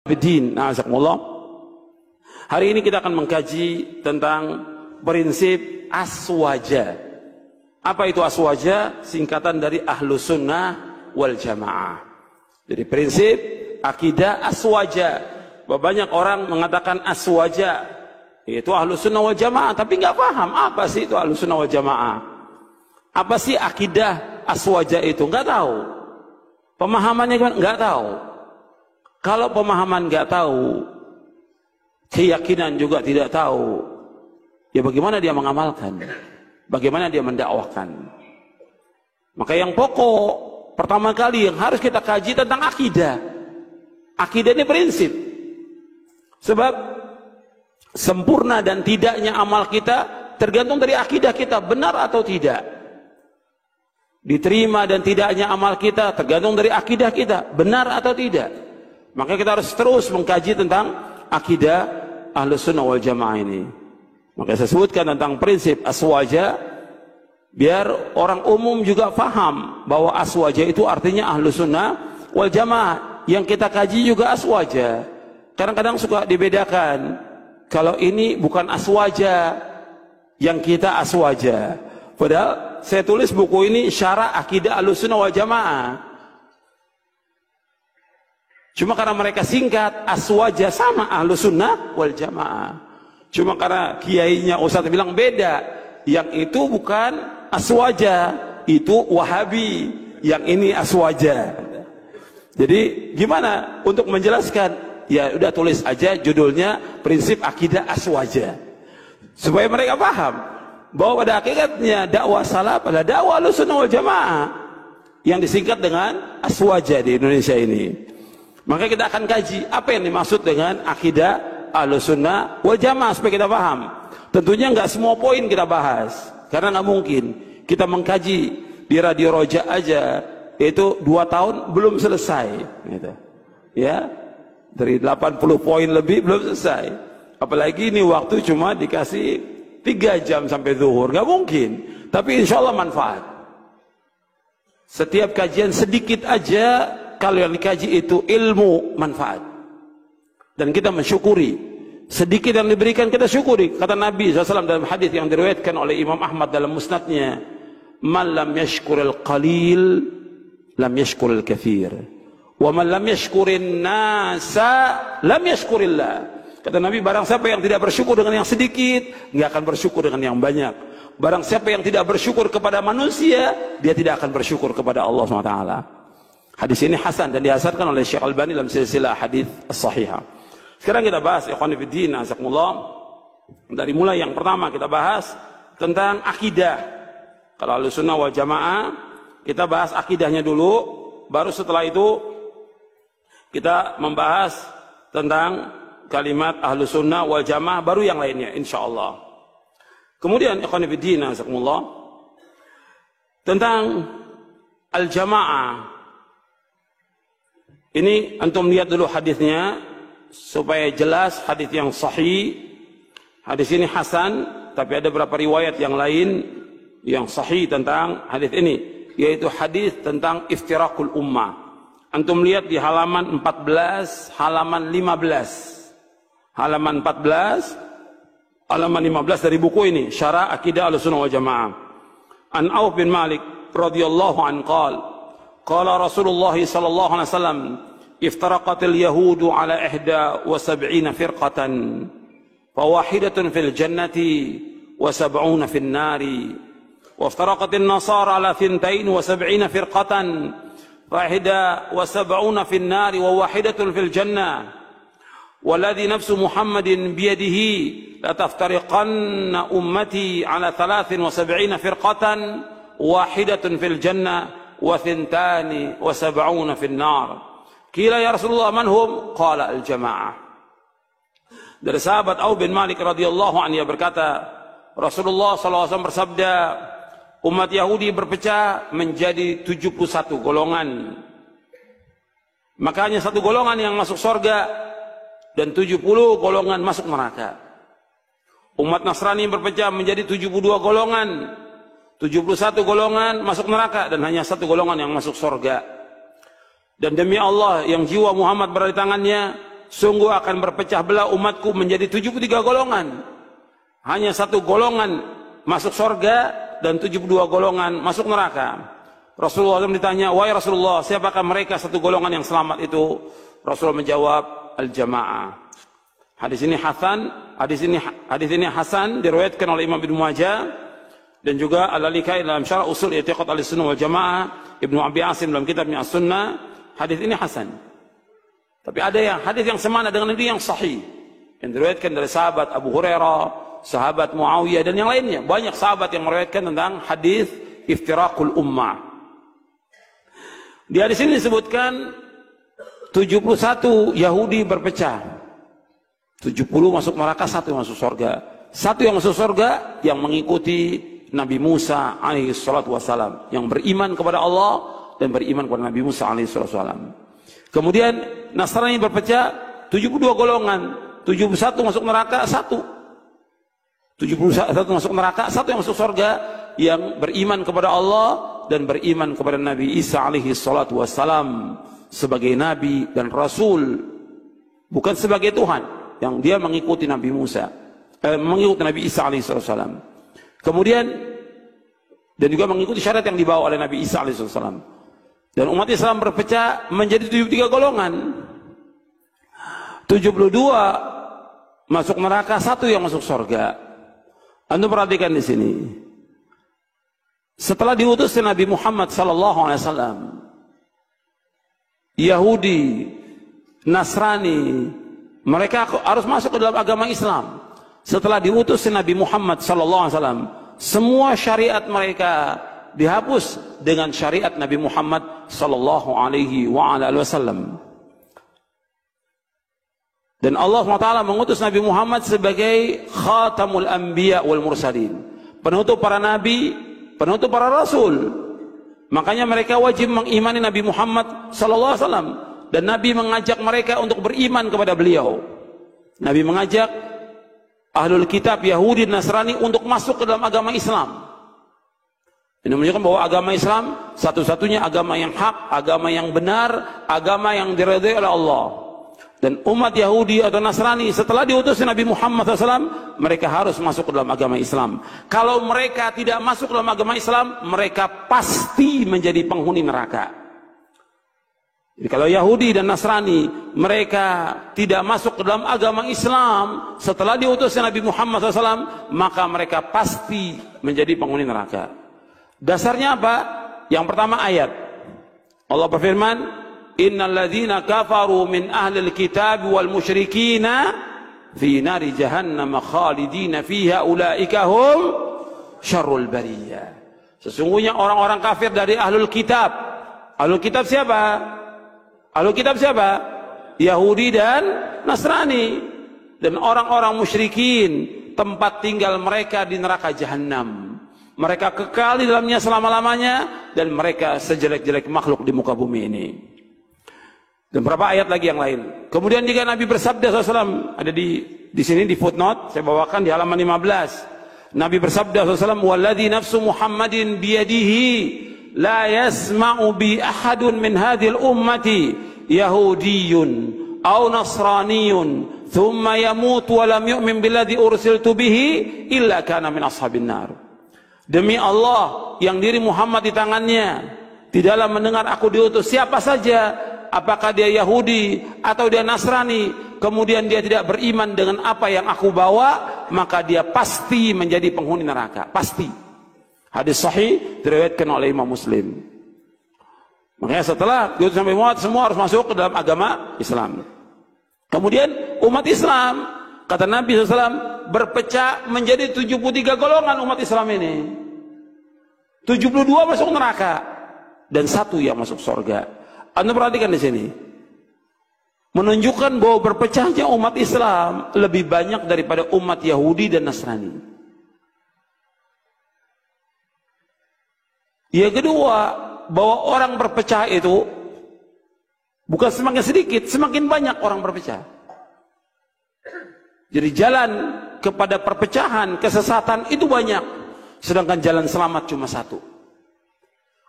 Bidin, na'azakumullah. Hari ini kita akan mengkaji tentang prinsip aswaja. Apa itu aswaja? Singkatan dari Ahlus Sunnah wal Jamaah. Jadi prinsip akidah aswaja. Banyak orang mengatakan aswaja itu Ahlus Sunnah wal Jamaah, tapi nggak paham apa sih itu Ahlus Sunnah wal Jamaah. Apa sih akidah aswaja itu? Nggak tahu. Pemahamannya kan nggak tahu. Kalau pemahaman nggak tahu, keyakinan juga tidak tahu, ya bagaimana dia mengamalkan? Bagaimana dia mendakwahkan? Maka yang pokok pertama kali yang harus kita kaji tentang akidah. Akidah ini prinsip. Sebab sempurna dan tidaknya amal kita tergantung dari akidah kita, benar atau tidak. Diterima dan tidaknya amal kita tergantung dari akidah kita, benar atau tidak. Maka kita harus terus mengkaji tentang akidah Ahlus Sunnah wal Jamaah ini. Maka saya sebutkan tentang prinsip aswaja, biar orang umum juga paham bahwa aswaja itu artinya Ahlus Sunnah wal Jamaah. Yang kita kaji juga aswaja. Kadang-kadang suka dibedakan. Kalau ini bukan aswaja, yang kita aswaja. Padahal saya tulis buku ini Syarah Akidah Ahlus Sunnah wal Jamaah. Cuma karena mereka singkat, aswaja sama Ahlus Sunnah wal Jamaah. Cuma karena kiainya Ustadz bilang beda. Yang itu bukan aswaja, itu Wahabi. Yang ini aswaja. Jadi gimana untuk menjelaskan? Ya udah tulis aja judulnya prinsip akidah aswaja. Supaya mereka paham bahwa pada hakikatnya dakwah salaf adalah dakwah Ahlus Sunnah wal Jamaah yang disingkat dengan aswaja di Indonesia ini. Maka kita akan kaji apa yang dimaksud dengan akidah Ahlus Sunnah wal Jamaah supaya kita paham. Tentunya nggak semua poin kita bahas karena nggak mungkin kita mengkaji di Radio Roja aja itu 2 tahun belum selesai, gitu. Ya, dari 80 poin lebih belum selesai. Apalagi ini waktu cuma dikasih 3 jam sampai zuhur, nggak mungkin. Tapi insya Allah manfaat. Setiap kajian sedikit aja. Kalau yang dikaji itu ilmu manfaat dan kita mensyukuri sedikit yang diberikan, kita syukuri. Kata Nabi SAW dalam hadis yang diriwayatkan oleh Imam Ahmad dalam musnadnya, man lam yashkuril qalil lam yashkuril kathir wa man lam yashkurin nasa lam yashkurillah. Kata Nabi, barang siapa yang tidak bersyukur dengan yang sedikit, nggak akan bersyukur dengan yang banyak. Barang siapa yang tidak bersyukur kepada manusia, dia tidak akan bersyukur kepada Allah SWT. Hadis ini hasan dan dihasankan oleh Syekh Albani dalam silsilah hadis as-sahihah. Sekarang kita bahas ikhwan fillah, azakumullah. Dari mulai yang pertama kita bahas tentang akidah. Kalau Ahlus Sunnah wal Jamaah, kita bahas akidahnya dulu, baru setelah itu kita membahas tentang kalimat Ahlus Sunnah wal Jamaah, baru yang lainnya insyaallah. Kemudian ikhwan fillah, azakumullah, tentang al-jamaah. Ini antum lihat dulu hadisnya supaya jelas, hadis yang sahih. Hadis ini hasan, tapi ada beberapa riwayat yang lain yang sahih tentang hadis ini, yaitu hadis tentang iftirakul ummah. Antum lihat di halaman 14, halaman 15. Halaman 14, halaman 15 dari buku ini, Syarah Akidah Ahlus Sunnah wal Jamaah. An Auf bin Malik radhiyallahu anhu qala qala Rasulullah sallallahu alaihi wasallam iftaraqatil yahudu ala 71 firqatan fawahidatun fil jannati wa 70 fil nari wa iftaraqatil nasara ala 72 firqatan fa 71 fil nari wa wahidatun fil jannah walladhi nafsu Muhammadin biyadihi la taftariqanna ummati ala 73 firqatan wahidatun fil jannah wa 72 fil nar. Qila ya Rasulullah man hum? Qala al-jamaah. Dari sahabat Auf bin Malik radhiyallahu anhu berkata, Rasulullah SAW bersabda, umat Yahudi berpecah menjadi 71 golongan. Makanya 1 golongan yang masuk surga dan 70 golongan masuk neraka. Umat Nasrani berpecah menjadi 72 golongan. 71 golongan masuk neraka dan hanya 1 golongan yang masuk surga. Dan demi Allah yang jiwa Muhammad berada di tangannya, sungguh akan berpecah belah umatku menjadi 73 golongan. Hanya satu golongan masuk surga dan 72 golongan masuk neraka. Rasulullah SAW ditanya, wahai Rasulullah, siapakah mereka satu golongan yang selamat itu? Rasulullah menjawab, al-jamaah. Hadis ini hasan diriwayatkan oleh Imam Ibnu Majah dan juga Al-Lalikai dalam Syarah Usul I'tiqad Ahlussunnah wal Jamaah, Ibnu Abi Asim dalam kitabnya As-Sunnah. Hadis ini hasan. Tapi ada yang hadis yang semana dengan ini yang sahih yang diriwayatkan dari sahabat Abu Hurairah, sahabat Muawiyah dan yang lainnya. Banyak sahabat yang meriwayatkan tentang hadis iftiraqul ummah. Di hadis ini disebutkan 71 Yahudi berpecah. 70 masuk neraka, 1 yang masuk surga. 1 yang masuk surga yang mengikuti Nabi Musa alaihi salatu wassalam, yang beriman kepada Allah dan beriman kepada Nabi Musa alaihi salatu wassalam. Kemudian Nasrani berpecah 72 golongan, 71 masuk neraka, 1. 71 masuk neraka, 1 yang masuk surga, yang beriman kepada Allah dan beriman kepada Nabi Isa alaihi salatu wassalam sebagai Nabi dan Rasul, bukan sebagai Tuhan, yang dia mengikuti Nabi Musa, mengikuti Nabi Isa alaihi salatu wassalam. Kemudian dan juga mengikuti syariat yang dibawa oleh Nabi Isa alaihi salatu wassalam. Dan umat Islam berpecah menjadi 73 golongan. 72 masuk neraka, 1 yang masuk surga. Anda perhatikan di sini. Setelah diutus Nabi Muhammad sallallahu alaihi wasallam, Yahudi, Nasrani, mereka harus masuk ke dalam agama Islam. Setelah diutus Nabi Muhammad sallallahu alaihi wasallam, semua syariat mereka dihapus dengan syariat Nabi Muhammad sallallahu alaihi wasallam. Dan Allah SWT mengutus Nabi Muhammad sebagai khatamul anbiya wal mursalin, penutup para nabi, penutup para rasul. Makanya mereka wajib mengimani Nabi Muhammad sallallahu alaihi wasallam, dan Nabi mengajak mereka untuk beriman kepada beliau. Nabi mengajak ahlul kitab Yahudi dan Nasrani untuk masuk ke dalam agama Islam. Ini menunjukkan bahwa agama Islam satu-satunya agama yang hak, agama yang benar, agama yang diridhai oleh Allah. Dan umat Yahudi atau Nasrani setelah diutus Nabi Muhammad SAW, mereka harus masuk ke dalam agama Islam. Kalau mereka tidak masuk ke dalam agama Islam, mereka pasti menjadi penghuni neraka. Jadi kalau Yahudi dan Nasrani mereka tidak masuk ke dalam agama Islam setelah diutus Nabi Muhammad SAW, maka mereka pasti menjadi penghuni neraka. Dasarnya apa? Yang pertama ayat Allah berfirman, innal ladzina kafaru min ahlil kitab wal musyrikina fi nari jahannam khalidina fiha ulaika hum syarrul bariyah. Sesungguhnya orang-orang kafir dari ahlul kitab. Ahlul kitab siapa? Ahlul kitab siapa? Yahudi dan Nasrani. Dan orang-orang musyrikin, tempat tinggal mereka di neraka jahanam. Mereka kekal di dalamnya selama-lamanya, dan mereka sejelek-jelek makhluk di muka bumi ini. Dan berapa ayat lagi yang lain. Kemudian jika Nabi bersabda SAW, ada di sini di footnote, saya bawakan di halaman 15. Nabi bersabda SAW, walladzi nafsu Muhammadin biyadihi la yasma'u bi ahadun min hadhil ummati yahudiyyun aw nasraniyun thumma yamut wa lam yu'min billadzi ursiltu bihi illa kana min ashabin nar. Demi Allah yang diri Muhammad di tangannya, tidaklah mendengar aku diutus siapa saja, apakah dia Yahudi atau dia Nasrani, kemudian dia tidak beriman dengan apa yang aku bawa, maka dia pasti menjadi penghuni neraka. Pasti. Hadis sahih diriwayatkan oleh Imam Muslim. Makanya setelah diutus Nabi Muhammad, semua harus masuk ke dalam agama Islam. Kemudian umat Islam, kata Nabi SAW, berpecah menjadi 73 golongan umat Islam ini. 72 masuk neraka dan 1 yang masuk surga. Anda perhatikan di sini, menunjukkan bahwa berpecahnya umat Islam lebih banyak daripada umat Yahudi dan Nasrani. Yang kedua, bahwa orang berpecah itu bukan semakin sedikit, semakin banyak orang berpecah. Jadi jalan kepada perpecahan, kesesatan itu banyak, sedangkan jalan selamat cuma 1.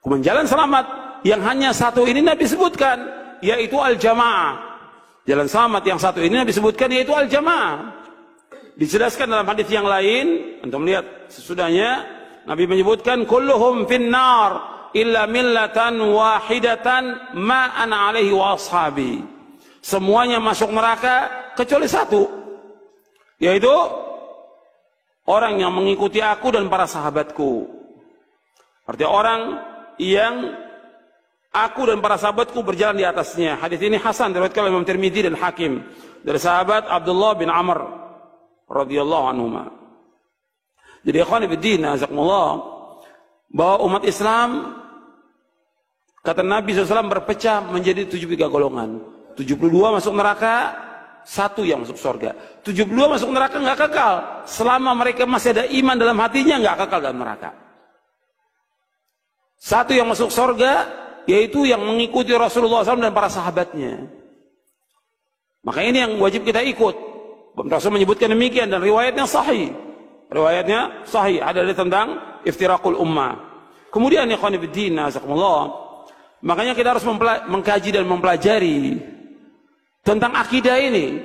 Kemudian jalan selamat yang hanya 1 ini Nabi sebutkan, yaitu al-jamaah. Jalan selamat yang satu ini Nabi sebutkan yaitu al-jamaah. Dijelaskan dalam hadis yang lain, antum lihat sesudahnya Nabi menyebutkan kulluhum finnar illa millatan wahidatan ma ana alaihi wa ashabi. Semuanya masuk neraka kecuali satu, yaitu orang yang mengikuti aku dan para sahabatku. Artinya orang yang aku dan para sahabatku berjalan di atasnya. Hadis ini hasan diriwayatkan oleh Imam Tirmidzi dan Hakim dari sahabat Abdullah bin Amr radhiyallahu anhuma. Jadi ikhwan fillah, azakumullah, bahwa umat Islam kata Nabi SAW berpecah menjadi 73 golongan. 72 masuk neraka, 1 yang masuk surga. 72 masuk neraka nggak kekal. Selama mereka masih ada iman dalam hatinya nggak kekal dalam neraka. 1 yang masuk surga yaitu yang mengikuti Rasulullah SAW dan para sahabatnya. Maka ini yang wajib kita ikut. Rasul menyebutkan demikian dan riwayatnya sahih. Riwayatnya sahih, ada tentang iftiraqul ummah. Kemudian ikhwan fillah, azakumullah, makanya kita harus mengkaji dan mempelajari tentang akidah ini,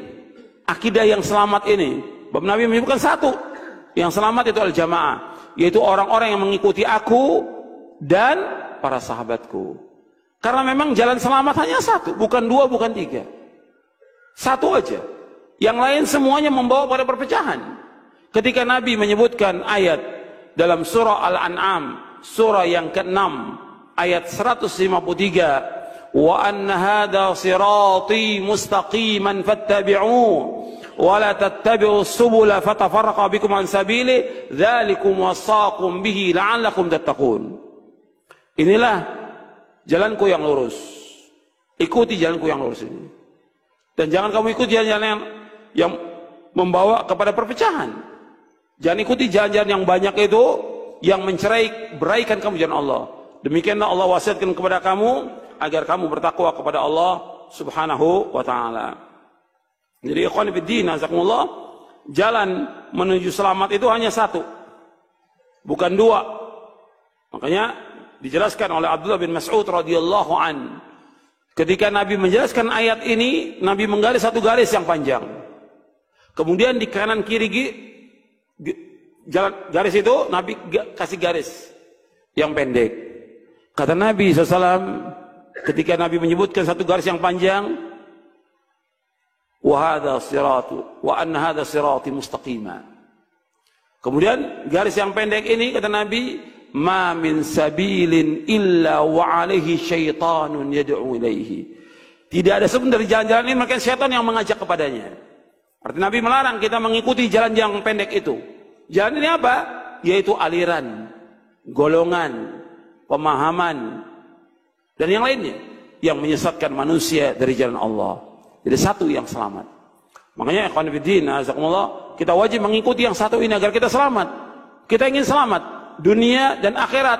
akidah yang selamat ini. Sebab Nabi menyebutkan satu, yang selamat itu al-jamaah, yaitu orang-orang yang mengikuti aku dan para sahabatku. Karena memang jalan selamat hanya satu, bukan 2, bukan 3. Satu aja. Yang lain semuanya membawa pada perpecahan. Ketika Nabi menyebutkan ayat dalam surah Al-An'am, surah yang ke-6, ayat 153, wa anna hadha sirati mustaqiman fattabi'uhu wa la tattabi'us subula fatafarraqa bikum an sabili dzalikum wasaqum bihi la'allakum tattaqun. Inilah jalanku yang lurus. Ikuti jalanku yang lurus ini. Dan jangan kamu ikuti jalan-jalan yang membawa kepada perpecahan. Jangan ikuti jalan-jalan yang banyak itu yang beraikan kamu jalan Allah. Demikianlah Allah wasiatkan kepada kamu agar kamu bertakwa kepada Allah Subhanahu wa taala. Jadi ikhwan fillah, azakumullah, jalan menuju selamat itu hanya satu, bukan 2. Makanya dijelaskan oleh Abdullah bin Mas'ud radhiyallahu an. Ketika Nabi menjelaskan ayat ini, Nabi menggaris satu garis yang panjang. Kemudian di kanan kiri jalan garis itu Nabi kasih garis yang pendek. Kata Nabi SAW ketika Nabi menyebutkan satu garis yang panjang, wa anna hadha sirati mustaqima. Kemudian garis yang pendek ini kata Nabi, ma min sabilin illa wa alaihi syaitanun yad'u ilaihi. Tidak ada sebenarnya dari jalan-jalan ini maka syaitan yang mengajak kepadanya. Artinya Nabi melarang kita mengikuti jalan yang pendek itu. Jalan ini apa? Yaitu aliran, golongan, pemahaman, dan yang lainnya yang menyesatkan manusia dari jalan Allah. Jadi satu yang selamat. Makanya ikhwan fillah, azakumullah, kita wajib mengikuti yang satu ini agar kita selamat. Kita ingin selamat dunia dan akhirat.